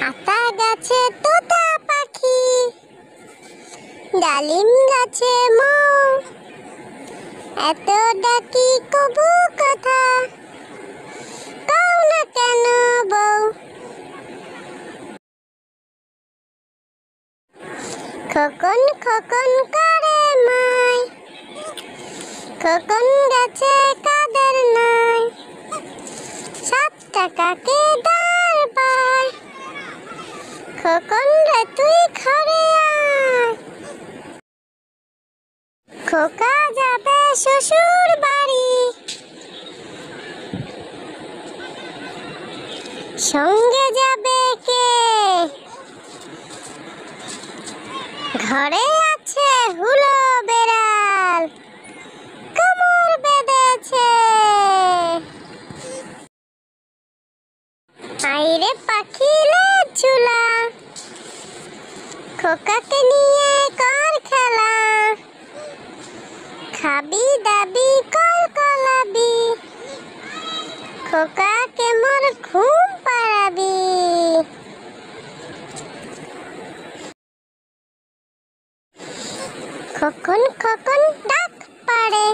আতা গাছে তোতা পাখি, ডালিম গাছে মৌ, এত ডাকি কবু কথা কও না কেন বউ। খোকন খোকন করে মাই, খোকন গাছে কাদের নাই, 7 টাকাকে দাঁড় পায়, খোকন রে তুই ঘরে আয়। খোকা যাবে শ্বশুর বাড়ি, সঙ্গে যাবে কে? ঘরে আছে হুলো বেড়াল, কোমর বেঁধেছে। আইরে পাখি লে ঝুলা, খোকাকে নিয়ে কর খেলা, খাবি দাবি কল কলাবি, খোকাকে মোর ঘুম পাড়াবি। খোকন খোকন ডাক পাড়ে,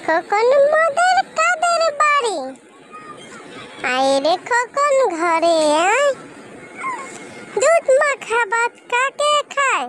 খোকন মোদের কাদের বাড়ি, আইরে খোকন ঘরে আয়, দুধ মাখা ভাত কাকে খায়?